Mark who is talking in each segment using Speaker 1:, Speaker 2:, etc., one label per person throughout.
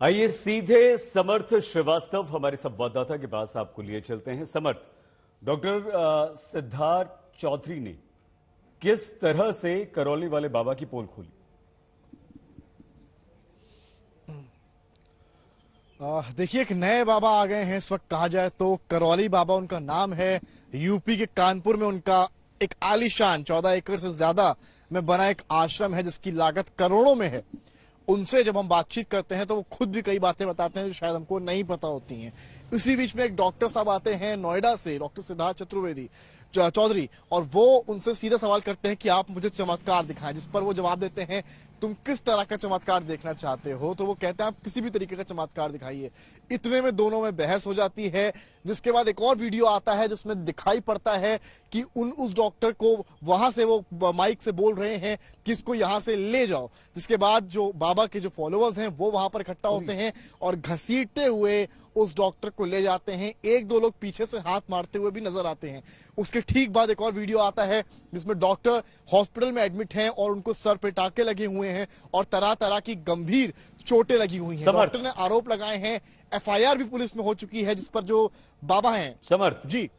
Speaker 1: आइए सीधे समर्थ श्रीवास्तव हमारे संवाददाता के पास आपको लिए चलते हैं। समर्थ, डॉक्टर सिद्धार्थ चौधरी ने किस तरह से करौली वाले बाबा की पोल खोली?
Speaker 2: देखिए, एक नए बाबा आ गए हैं इस वक्त। कहा जाए तो करौली बाबा उनका नाम है। यूपी के कानपुर में उनका एक आलीशान 14 एकड़ से ज्यादा में बना एक आश्रम है जिसकी लागत करोड़ों में है। उनसे जब हम बातचीत करते हैं तो वो खुद भी कई बातें बताते हैं जो शायद हमको नहीं पता होती हैं। इसी बीच में एक डॉक्टर साहब आते हैं नोएडा से, डॉक्टर सिद्धार्थ चतुर्वेदी चौधरी, और वो उनसे सीधा सवाल करते हैं कि आप मुझे चमत्कार दिखाएं, जिस पर वो जवाब देते हैं तुम किस तरह का चमत्कार देखना चाहते हो। तो वो कहते हैं आप किसी भी तरीके का चमत्कार दिखाइए। इतने में दोनों में बहस हो जाती है, जिसके बाद एक और वीडियो आता है जिसमें दिखाई पड़ता है कि उस डॉक्टर को वहां से वो माइक से बोल रहे हैं कि इसको यहां से ले जाओ। जिसके बाद जो बाबा के जो फॉलोअर्स हैं वो वहां पर इकट्ठा होते हैं और घसीटते हुए उस डॉक्टर को ले जाते हैं। एक दो लोग पीछे से हाथ मारते हुए भी नजर आते हैं। उसके ठीक बाद एक और वीडियो आता है जिसमें डॉक्टर हॉस्पिटल में एडमिट हैं और उनको सर पे टाके लगे हुए हैं और तरह तरह की गंभीर चोटें लगी हुई हैं। डॉक्टर ने आरोप लगाए हैं, एफआईआर भी पुलिस में हो चुकी है जिस पर जो बाबा हैं।
Speaker 1: समर्थ
Speaker 2: जी,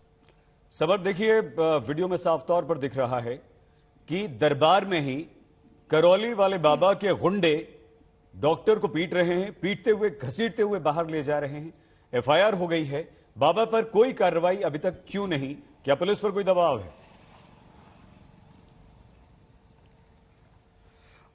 Speaker 1: समर्थ, देखिए वीडियो में साफ तौर पर दिख रहा है कि दरबार में ही करौली वाले बाबा के गुंडे डॉक्टर को पीट रहे हैं, पीटते हुए घसीटते हुए बाहर ले जा रहे हैं। एफआईआर हो गई है। बाबा पर कोई कार्रवाई अभी तक क्यों नहीं? क्या पुलिस पर कोई दबाव है?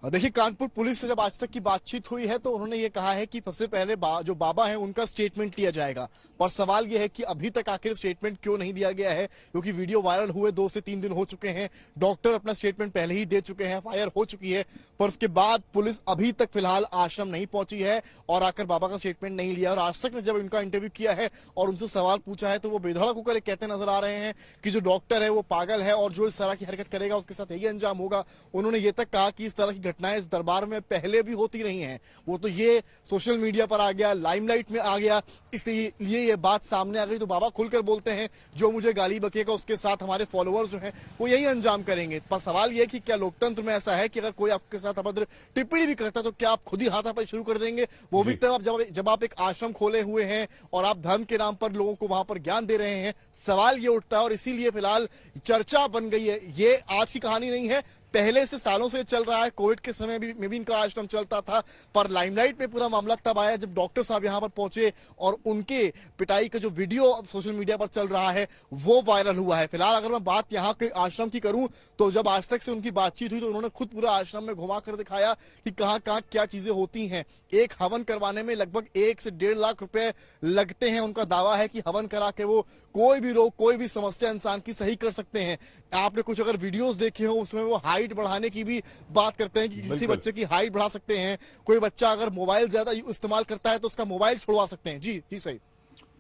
Speaker 2: देखिए, कानपुर पुलिस से जब आज तक की बातचीत हुई है तो उन्होंने ये कहा है कि सबसे पहले जो बाबा है उनका स्टेटमेंट लिया जाएगा। पर सवाल ये है कि अभी तक आखिर स्टेटमेंट क्यों नहीं दिया गया है, क्योंकि वीडियो वायरल हुए 2 से 3 दिन हो चुके हैं। डॉक्टर अपना स्टेटमेंट पहले ही दे चुके हैं, एफआईआर हो चुकी है, पर उसके बाद पुलिस अभी तक फिलहाल आश्रम नहीं पहुंची है और आकर बाबा का स्टेटमेंट नहीं लिया। और आज तक ने जब इनका इंटरव्यू किया है और उनसे सवाल पूछा है तो वो बेधड़क होकर कहते नजर आ रहे हैं कि जो डॉक्टर है वो पागल है और जो इस तरह की हरकत करेगा उसके साथ यही अंजाम होगा। उन्होंने ये तक कहा कि इस तरह की घटनाएं इस दरबार में पहले भी होती रही हैं। वो तो ये सोशल मीडिया पर आ गया, लाइमलाइट में आ गया, इसलिए ये बात सामने आ गई। तो बाबा खुलकर बोलते हैं जो मुझे गाली बकेगा उसके साथ हमारे फॉलोअर्स जो हैं वो यही अंजाम करेंगे। पर सवाल ये कि क्या लोकतंत्र में ऐसा है कि अगर कोई आपके साथ अभद्र टिप्पणी भी करता है तो क्या आप खुद ही हाथापाई शुरू कर देंगे? वो भी तब जब आप एक आश्रम खोले हुए हैं और आप धर्म के नाम पर लोगों को वहां पर ज्ञान दे रहे हैं। सवाल ये उठता है और इसीलिए फिलहाल चर्चा बन गई है। ये आज की कहानी नहीं है, पहले से सालों से चल रहा है। कोविड के समय में भी इनका आश्रम चलता था, पर लाइमलाइट में पूरा मामला तब आया जब डॉक्टर साहब यहां पर पहुंचे और उनके पिटाई का जो वीडियो सोशल मीडिया पर चल रहा है वो वायरल हुआ है। फिलहाल अगर मैं बात यहां के आश्रम की करूं तो जब आज तक से उनकी बातचीत हुई तो उन्होंने खुद पूरा आश्रम में घुमा कर दिखाया कि कहां कहां क्या चीजें होती हैं। एक हवन करवाने में लगभग 1 से 1.5 लाख रुपए लगते हैं। उनका दावा है कि हवन करा के वो कोई भी रोग, कोई भी समस्या इंसान की सही कर सकते हैं। आपने कुछ अगर वीडियोस देखे हो उसमें वो हाइट बढ़ाने की भी बात करते हैं कि किसी बच्चे की हाइट बढ़ा सकते हैं। कोई बच्चा अगर मोबाइल ज्यादा इस्तेमाल करता है तो उसका मोबाइल छुड़वा सकते हैं। जी जी, सही।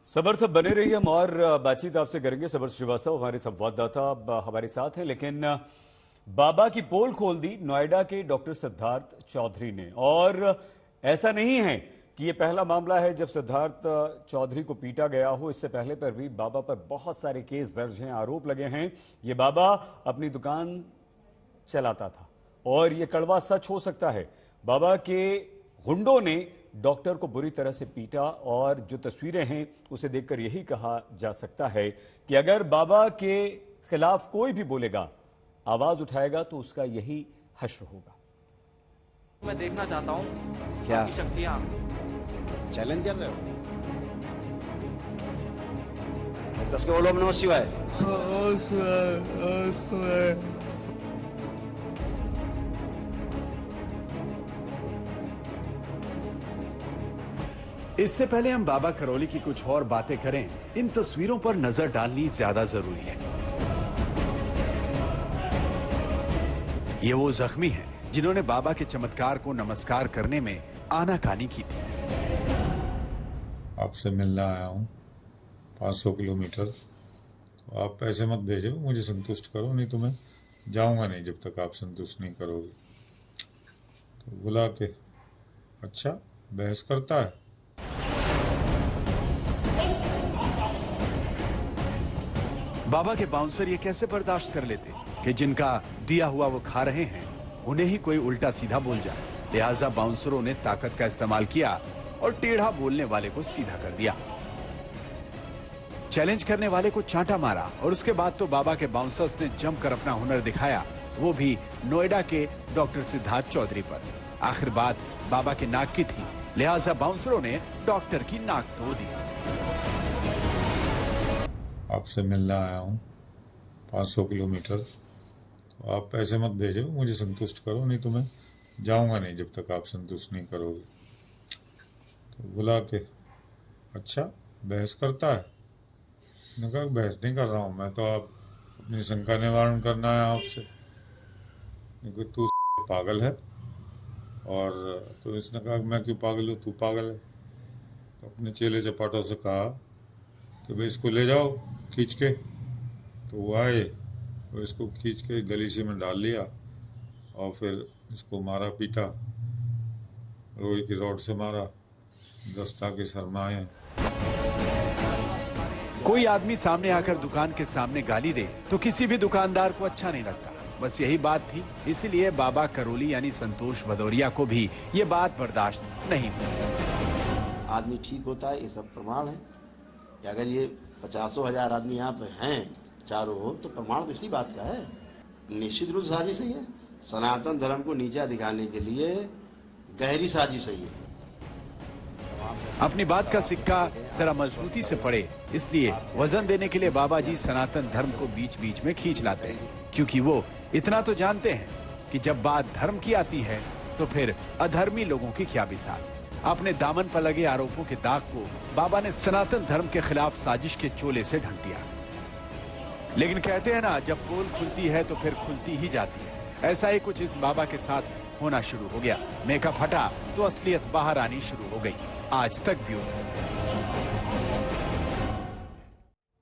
Speaker 1: समर्थ, बने रहिए, हम और बातचीत आपसे करेंगे। समर्थ श्रीवास्तव हमारे संवाददाता हमारे साथ हैं। लेकिन बाबा की पोल खोल दी नोएडा के डॉक्टर सिद्धार्थ चौधरी ने। और ऐसा नहीं है कि ये पहला मामला है जब सिद्धार्थ चौधरी को पीटा गया हो। इससे पहले पर भी बाबा पर बहुत सारे केस दर्ज हैं, आरोप लगे हैं। ये बाबा अपनी दुकान चलाता था और ये कड़वा सच हो सकता है, बाबा के गुंडों ने डॉक्टर को बुरी तरह से पीटा। और जो तस्वीरें हैं उसे देखकर यही कहा जा सकता है कि अगर बाबा के खिलाफ कोई भी बोलेगा, आवाज उठाएगा तो उसका यही हश्र होगा।
Speaker 3: मैं देखना चाहता हूं
Speaker 4: क्या
Speaker 3: शक्तियां
Speaker 4: चैलेंज कर रहे हो? कस के बोलो ओम नमः शिवाय।
Speaker 5: इससे पहले हम बाबा करौली की कुछ और बातें करें, इन तस्वीरों पर नजर डालनी ज्यादा जरूरी है। ये वो जख्मी हैं जिन्होंने बाबा के चमत्कार को नमस्कार करने में आनाकानी की थी।
Speaker 6: आपसे मिलने आया हूँ 500 किलोमीटर, तो आप पैसे मत भेजो, मुझे संतुष्ट करो, नहीं तो मैं जाऊंगा नहीं जब तक आप संतुष्ट नहीं करोगे। तो बुला के अच्छा बहस करता है।
Speaker 5: बाबा के बाउंसर ये कैसे बर्दाश्त कर लेते कि जिनका दिया हुआ वो खा रहे हैं, उन्हें ही कोई उल्टा सीधा बोल जाए। लिहाजा बाउंसरों ने ताकत का इस्तेमाल किया और टेढ़ा बोलने वाले को सीधा कर दिया। चैलेंज करने वाले को चांटा मारा और उसके बाद तो बाबा के बाउंसर्स ने जमकर अपना हुनर दिखाया, वो भी नोएडा के डॉक्टर सिद्धार्थ चौधरी पर। आखिर बात बाबा के नाक की थी, लिहाजा बाउंसरों ने डॉक्टर की नाक तोड़ दी।
Speaker 6: आपसे मिलने आया हूँ 500 किलोमीटर, तो आप पैसे मत भेजो, मुझे संतुष्ट करो, नहीं तो मैं जाऊंगा नहीं जब तक आप संतुष्ट नहीं करोगे। तो बुला के, अच्छा बहस करता है? मैंने कहा बहस नहीं कर रहा हूँ मैं, तो आप अपनी शंका निवारण करना है आपसे। क्योंकि तू पागल है, और तो इसने कहा मैं क्यों पागल हूँ, तू पागल है। तो अपने चेले चपाटों से कहा कि भाई इसको ले जाओ खींच के। तो वो आए और इसको खींच के गलीचे में डाल लिया और फिर इसको मारा पीटा, लोहे की रॉड से मारा, दस्ता के सरमाए।
Speaker 5: कोई आदमी सामने आकर दुकान के सामने गाली दे तो किसी भी दुकानदार को अच्छा नहीं लगता। बस यही बात थी, इसीलिए बाबा करोली यानी संतोष भदौरिया को भी ये बात बर्दाश्त नहीं हुई।
Speaker 4: आदमी ठीक होता है, ये सब प्रमाण है कि अगर ये 50,000 आदमी यहाँ पे हैं चारों ओर, तो प्रमाण तो इसी बात का है। निश्चित रूप से साजिश ही है, सनातन धर्म को नीचा दिखाने के लिए गहरी साजिश ही है।
Speaker 5: अपनी बात का सिक्का जरा मजबूती से पड़े, इसलिए वजन देने के लिए बाबा जी सनातन धर्म को बीच बीच में खींच लाते हैं, क्योंकि वो इतना तो जानते हैं कि जब बात धर्म की आती है तो फिर अधर्मी लोगों की क्या मिसाल। अपने दामन पर लगे आरोपों के दाग को बाबा ने सनातन धर्म के खिलाफ साजिश के चोले से ढक दिया। लेकिन कहते हैं ना, जब पोल खुलती है तो फिर खुलती ही जाती है। ऐसा ही कुछ इस बाबा के साथ होना शुरू हो गया। मेकअप हटा तो असलियत बाहर आनी शुरू हो गई। आज तक ब्यूरो।